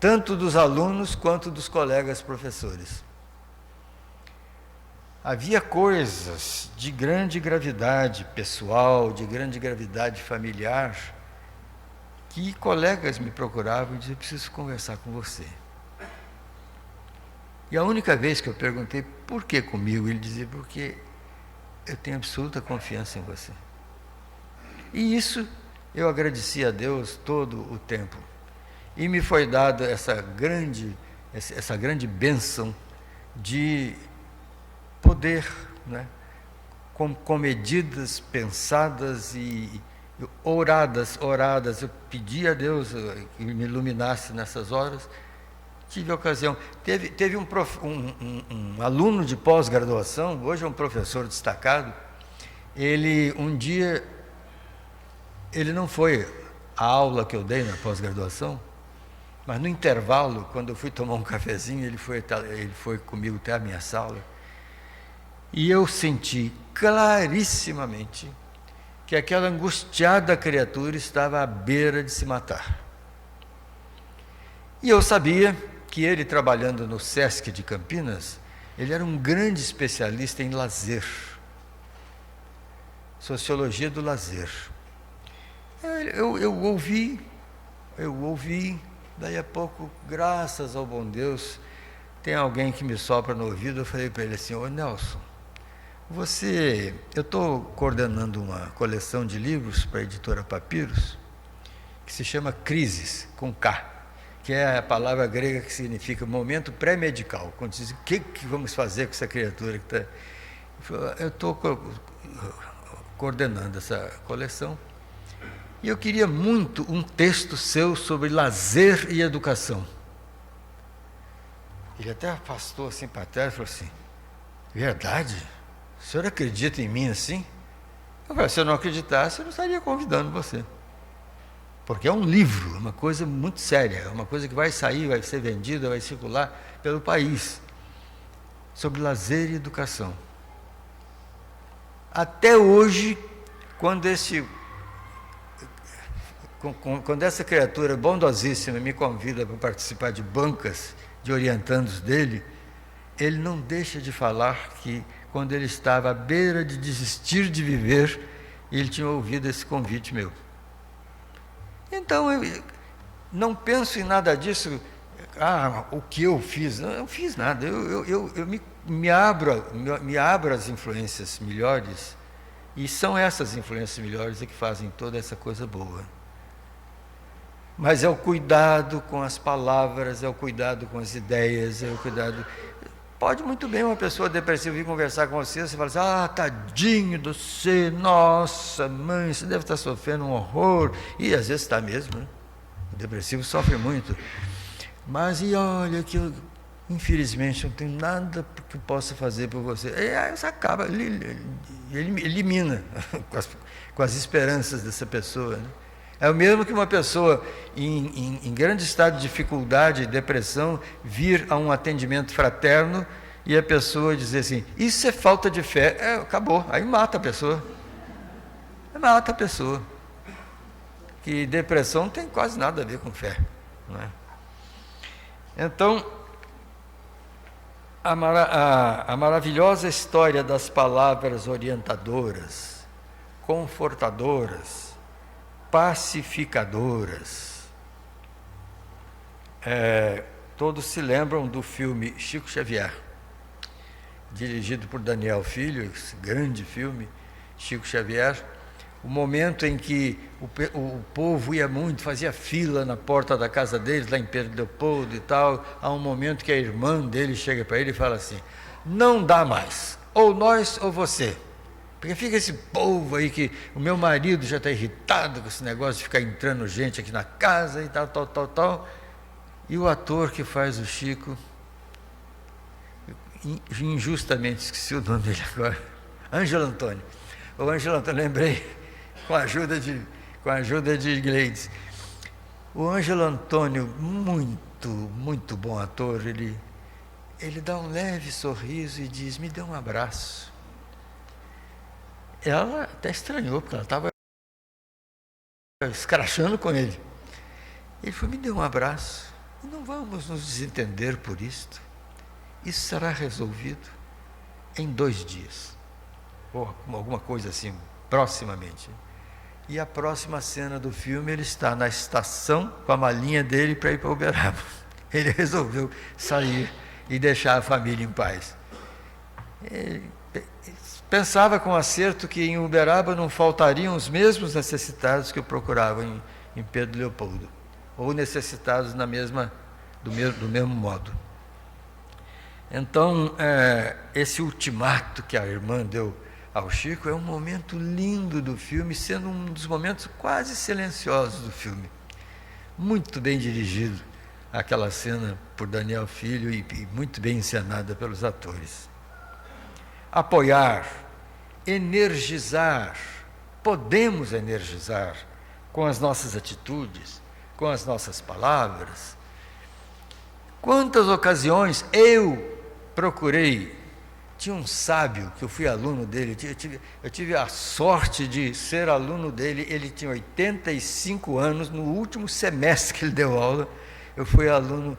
tanto dos alunos quanto dos colegas professores. havia coisas de grande gravidade pessoal, de grande gravidade familiar, que colegas me procuravam e diziam: preciso conversar com você. E a única vez que eu perguntei por que comigo, ele dizia: porque eu tenho absoluta confiança em você. E isso eu agradeci a Deus todo o tempo. E me foi dada essa grande bênção de poder, né, com medidas pensadas e oradas, eu pedi a Deus que me iluminasse nessas horas. Tive a ocasião, teve um aluno de pós-graduação, hoje é um professor destacado, ele um dia, ele não foi à aula que eu dei na pós-graduação, mas no intervalo, quando eu fui tomar um cafezinho, ele foi comigo até a minha sala, e eu senti clarissimamente que aquela angustiada criatura estava à beira de se matar. E eu sabia que ele, trabalhando no SESC de Campinas, ele era um grande especialista em lazer, sociologia do lazer. Eu ouvi, daí a pouco, graças ao bom Deus, tem alguém que me sopra no ouvido. Eu falei para ele assim: ô Nelson, eu estou coordenando uma coleção de livros para a editora Papiros, que se chama Crises, com K, que é a palavra grega que significa momento pré-medical, quando diz: o que vamos fazer com essa criatura que está... Eu estou coordenando essa coleção, e eu queria muito um texto seu sobre lazer e educação. Ele até afastou assim para trás e falou assim: verdade? O senhor acredita em mim assim? Eu falei: se eu não acreditasse, eu não estaria convidando você. Porque é um livro, uma coisa muito séria, é uma coisa que vai sair, vai ser vendida, vai circular pelo país, sobre lazer e educação. Até hoje, quando essa criatura bondosíssima me convida para participar de bancas de orientandos dele, ele não deixa de falar que, quando ele estava à beira de desistir de viver, ele tinha ouvido esse convite meu. Então, eu não penso em nada disso, o que eu fiz. Não, eu não fiz nada, eu me abro às influências melhores, e são essas influências melhores que fazem toda essa coisa boa. Mas é o cuidado com as palavras, é o cuidado com as ideias, é o cuidado... Pode muito bem uma pessoa depressiva vir conversar com você fala assim: tadinho de você, nossa mãe, você deve estar sofrendo um horror. E às vezes está mesmo, né? O depressivo sofre muito. Mas e olha que eu, infelizmente, não tenho nada que possa fazer por você. E aí você acaba, ele elimina com as esperanças dessa pessoa, né? É o mesmo que uma pessoa em grande estado de dificuldade, depressão, vir a um atendimento fraterno e a pessoa dizer assim: isso é falta de fé. Acabou, aí mata a pessoa. Mata a pessoa. Que depressão não tem quase nada a ver com fé, não é? Então, a maravilhosa história das palavras orientadoras, confortadoras, pacificadoras. Todos se lembram do filme Chico Xavier, dirigido por Daniel Filho, esse grande filme, Chico Xavier. O momento em que o povo ia muito, fazia fila na porta da casa deles, lá em Pedro Leopoldo e tal. Há um momento que a irmã dele chega para ele e fala assim: não dá mais, ou nós ou você. Porque fica esse povo aí que o meu marido já está irritado com esse negócio de ficar entrando gente aqui na casa e tal. E o ator que faz o Chico, injustamente esqueci o nome dele agora, Ângelo Antônio. O Ângelo Antônio, lembrei, com a ajuda de Gleides. O Ângelo Antônio, muito bom ator, ele dá um leve sorriso e diz: me dê um abraço. Ela até estranhou, porque ela estava escrachando com ele. Ele falou: me dê um abraço, e não vamos nos desentender por isto. Isso será resolvido. em 2 dias, ou alguma coisa assim, proximamente. E a próxima cena do filme, ele está na estação com a malinha dele para ir para Uberaba. Ele resolveu sair e deixar a família em paz. Ele pensava com acerto que em Uberaba não faltariam os mesmos necessitados que eu procurava em Pedro Leopoldo, ou necessitados do mesmo modo. Então, esse ultimato que a irmã deu ao Chico é um momento lindo do filme, sendo um dos momentos quase silenciosos do filme. Muito bem dirigido, aquela cena por Daniel Filho e muito bem encenada pelos atores. Apoiar, energizar, podemos energizar com as nossas atitudes, com as nossas palavras. Quantas ocasiões eu procurei. Tinha um sábio que eu fui aluno dele, eu tive a sorte de ser aluno dele. Ele tinha 85 anos, no último semestre que ele deu aula, eu fui aluno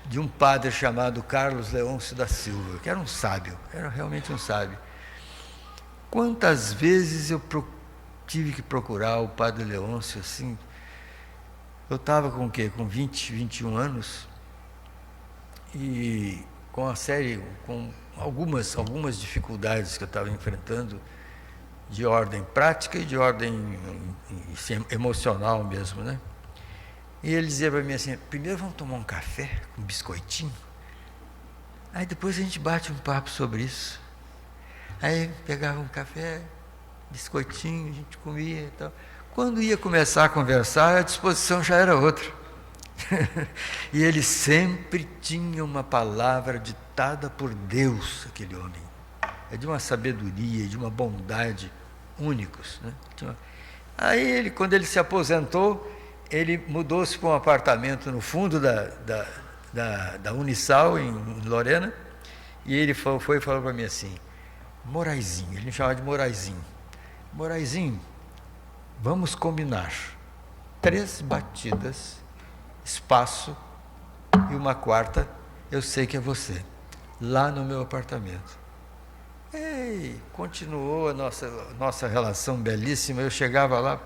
de um padre chamado Carlos Leôncio da Silva, que era um sábio, era realmente um sábio. Quantas vezes eu tive que procurar o padre Leôncio, assim, eu estava com o quê? Com 20, 21 anos, e com algumas dificuldades que eu estava enfrentando, de ordem prática e de ordem emocional mesmo, né? E ele dizia para mim assim: primeiro vamos tomar um café com um biscoitinho, aí depois a gente bate um papo sobre isso. Aí pegava um café, biscoitinho, a gente comia e tal. Quando ia começar a conversar, a disposição já era outra. E ele sempre tinha uma palavra ditada por Deus, aquele homem. É de uma sabedoria, de uma bondade únicos, né? Aí, quando ele se aposentou, ele mudou-se para um apartamento no fundo da Unisal, em Lorena, e ele foi e falou para mim assim: Moraizinho, ele me chamava de Moraizinho. Moraizinho, vamos combinar 3 batidas, espaço, e uma quarta, eu sei que é você, lá no meu apartamento. E continuou a nossa relação belíssima. Eu chegava lá,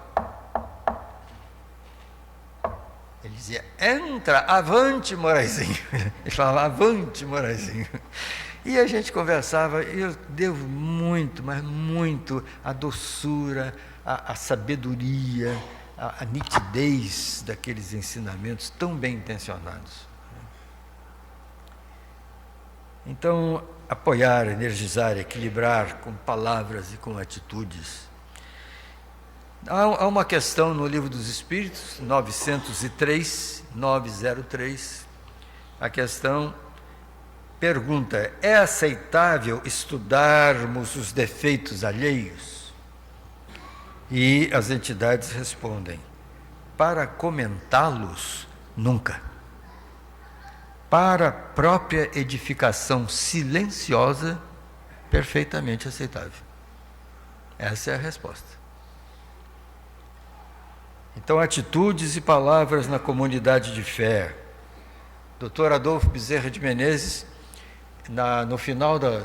ele dizia: entra, avante, Moraizinho. Ele falava: avante, Moraizinho. E a gente conversava, e eu devo muito, mas muito, a doçura, a sabedoria, a nitidez daqueles ensinamentos tão bem intencionados. Então, apoiar, energizar, equilibrar com palavras e com atitudes. Há uma questão no Livro dos Espíritos, 903, a questão pergunta: é aceitável estudarmos os defeitos alheios? E as entidades respondem: para comentá-los, nunca. Para própria edificação silenciosa, perfeitamente aceitável. Essa é a resposta. Então, atitudes e palavras na comunidade de fé. Dr. Adolfo Bezerra de Menezes, no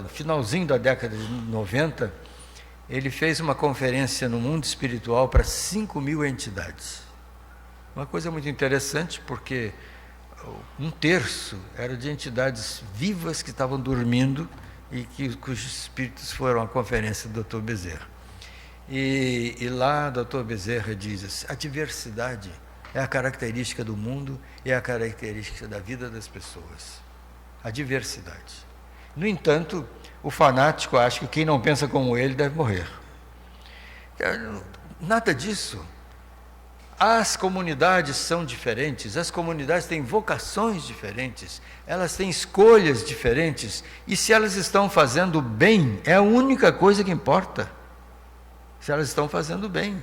finalzinho da década de 90, ele fez uma conferência no mundo espiritual para 5.000 entidades. Uma coisa muito interessante, porque 1/3 era de entidades vivas que estavam dormindo e cujos espíritos foram à conferência do Dr. Bezerra. E lá o Dr. Bezerra diz assim: a diversidade é a característica do mundo e é a característica da vida das pessoas. A diversidade. No entanto, o fanático acha que quem não pensa como ele deve morrer. Nada disso. As comunidades são diferentes, as comunidades têm vocações diferentes, elas têm escolhas diferentes, e se elas estão fazendo bem, é a única coisa que importa. Se elas estão fazendo bem.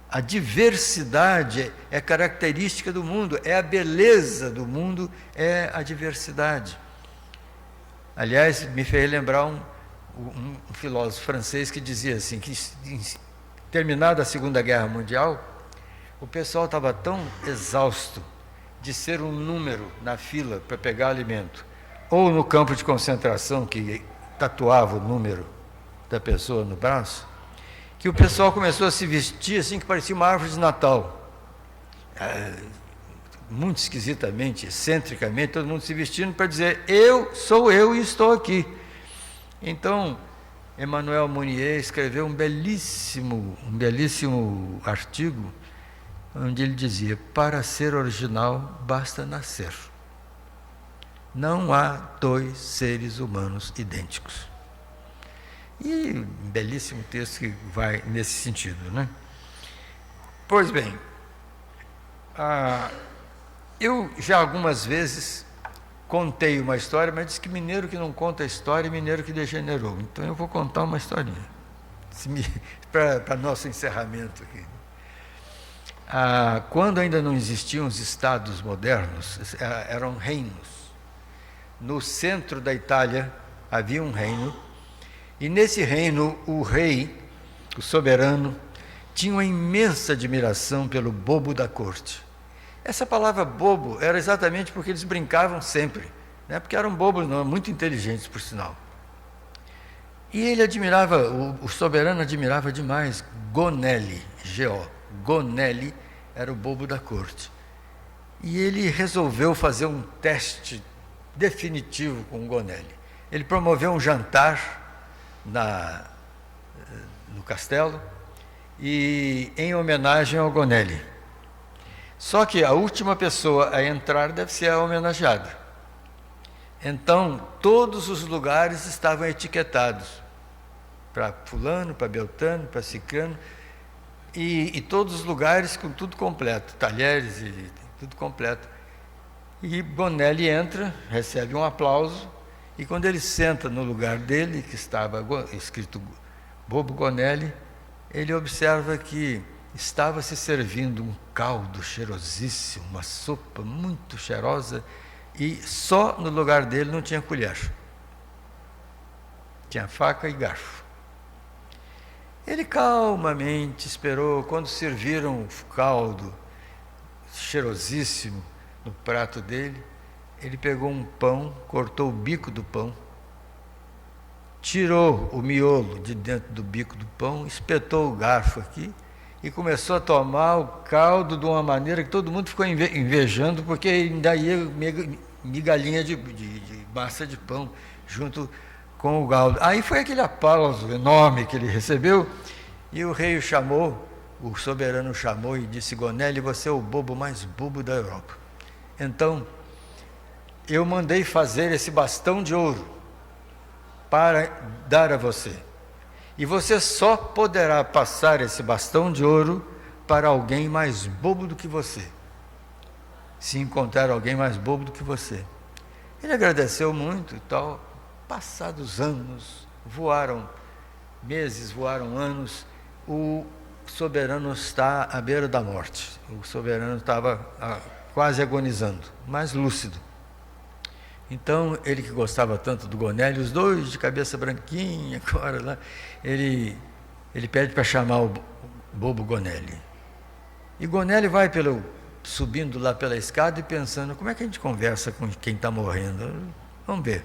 A diversidade é característica do mundo, é a beleza do mundo, é a diversidade. Aliás, me fez lembrar um filósofo francês que dizia assim, que terminada a Segunda Guerra Mundial, o pessoal estava tão exausto de ser um número na fila para pegar alimento, ou no campo de concentração, que tatuava o número da pessoa no braço, que o pessoal começou a se vestir assim que parecia uma árvore de Natal. Muito esquisitamente, excentricamente, todo mundo se vestindo para dizer, eu sou eu e estou aqui. Então, Emmanuel Mounier escreveu um belíssimo artigo, onde ele dizia, para ser original, basta nascer. Não há dois seres humanos idênticos. E um belíssimo texto que vai nesse sentido, né? Pois bem, eu já algumas vezes contei uma história, mas diz que mineiro que não conta história é mineiro que degenerou. Então eu vou contar uma historinha, para nosso encerramento aqui. Quando ainda não existiam os estados modernos, eram reinos. No centro da Itália havia um reino, e nesse reino o rei, o soberano, tinha uma imensa admiração pelo bobo da corte. Essa palavra bobo era exatamente porque eles brincavam sempre, né? Porque eram bobos, não, muito inteligentes, por sinal. E ele admirava, o soberano admirava demais Gonelli, G.O. Gonelli era o bobo da corte. E ele resolveu fazer um teste definitivo com Gonelli. Ele promoveu um jantar no castelo, e em homenagem ao Gonelli. Só que a última pessoa a entrar deve ser a homenageada. Então, todos os lugares estavam etiquetados, para fulano, para beltrano, para cicrano, e todos os lugares com tudo completo, talheres e tudo completo. E Gonelli entra, recebe um aplauso, e quando ele senta no lugar dele, que estava escrito Bobo Gonelli, ele observa que estava se servindo um caldo cheirosíssimo, uma sopa muito cheirosa, e só no lugar dele não tinha colher. Tinha faca e garfo. Ele calmamente esperou, quando serviram o caldo cheirosíssimo no prato dele, ele pegou um pão, cortou o bico do pão, tirou o miolo de dentro do bico do pão, espetou o garfo aqui e começou a tomar o caldo de uma maneira que todo mundo ficou invejando, porque ainda ia migalhinha de massa de pão junto com o caldo. Aí foi aquele aplauso enorme que ele recebeu, e o rei o soberano chamou e disse, Gonelli, você é o bobo mais bobo da Europa. Então, eu mandei fazer esse bastão de ouro para dar a você. E você só poderá passar esse bastão de ouro para alguém mais bobo do que você, se encontrar alguém mais bobo do que você. Ele agradeceu muito e tal. Passados anos, voaram meses, voaram anos, o soberano está à beira da morte. O soberano estava quase agonizando, mas lúcido. Então, ele que gostava tanto do Gonelli, os dois de cabeça branquinha, agora lá, ele pede para chamar o bobo Gonelli. E Gonelli vai subindo lá pela escada e pensando, como é que a gente conversa com quem está morrendo? Vamos ver.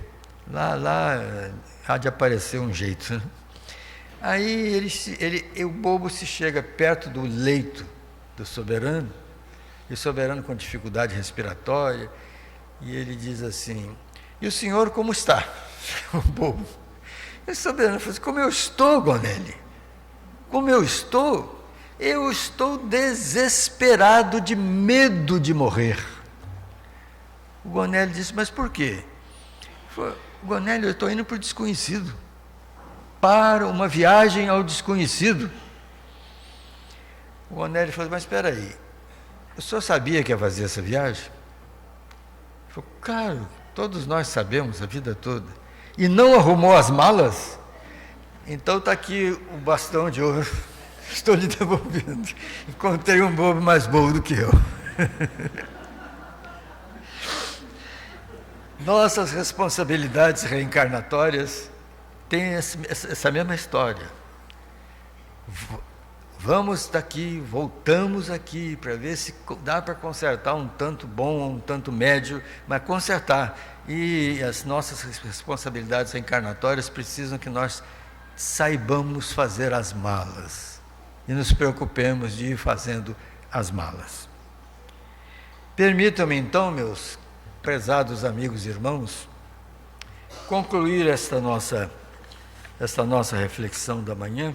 Lá há de aparecer um jeito. Né? Aí o bobo se chega perto do leito do soberano, e o soberano com dificuldade respiratória, e ele diz assim, e o senhor como está? O bobo. E o soberano fala assim, como eu estou, Gonelli? Como eu estou? Eu estou desesperado de medo de morrer. O Gonelli disse, mas por quê? Ele falou, Gonelli, eu estou indo para o desconhecido, para uma viagem ao desconhecido. O Gonelli falou, mas espera aí, o senhor sabia que ia fazer essa viagem? Ele falou, claro, todos nós sabemos a vida toda. E não arrumou as malas? Então está aqui o bastão de ouro, estou lhe devolvendo. Encontrei um bobo mais bobo do que eu. Nossas responsabilidades reencarnatórias têm essa mesma história. vamos daqui, voltamos aqui para ver se dá para consertar um tanto bom, um tanto médio, mas consertar. E as nossas responsabilidades reencarnatórias precisam que nós saibamos fazer as malas e nos preocupemos de ir fazendo as malas. Permitam-me então, meus prezados amigos e irmãos, concluir esta nossa reflexão da manhã.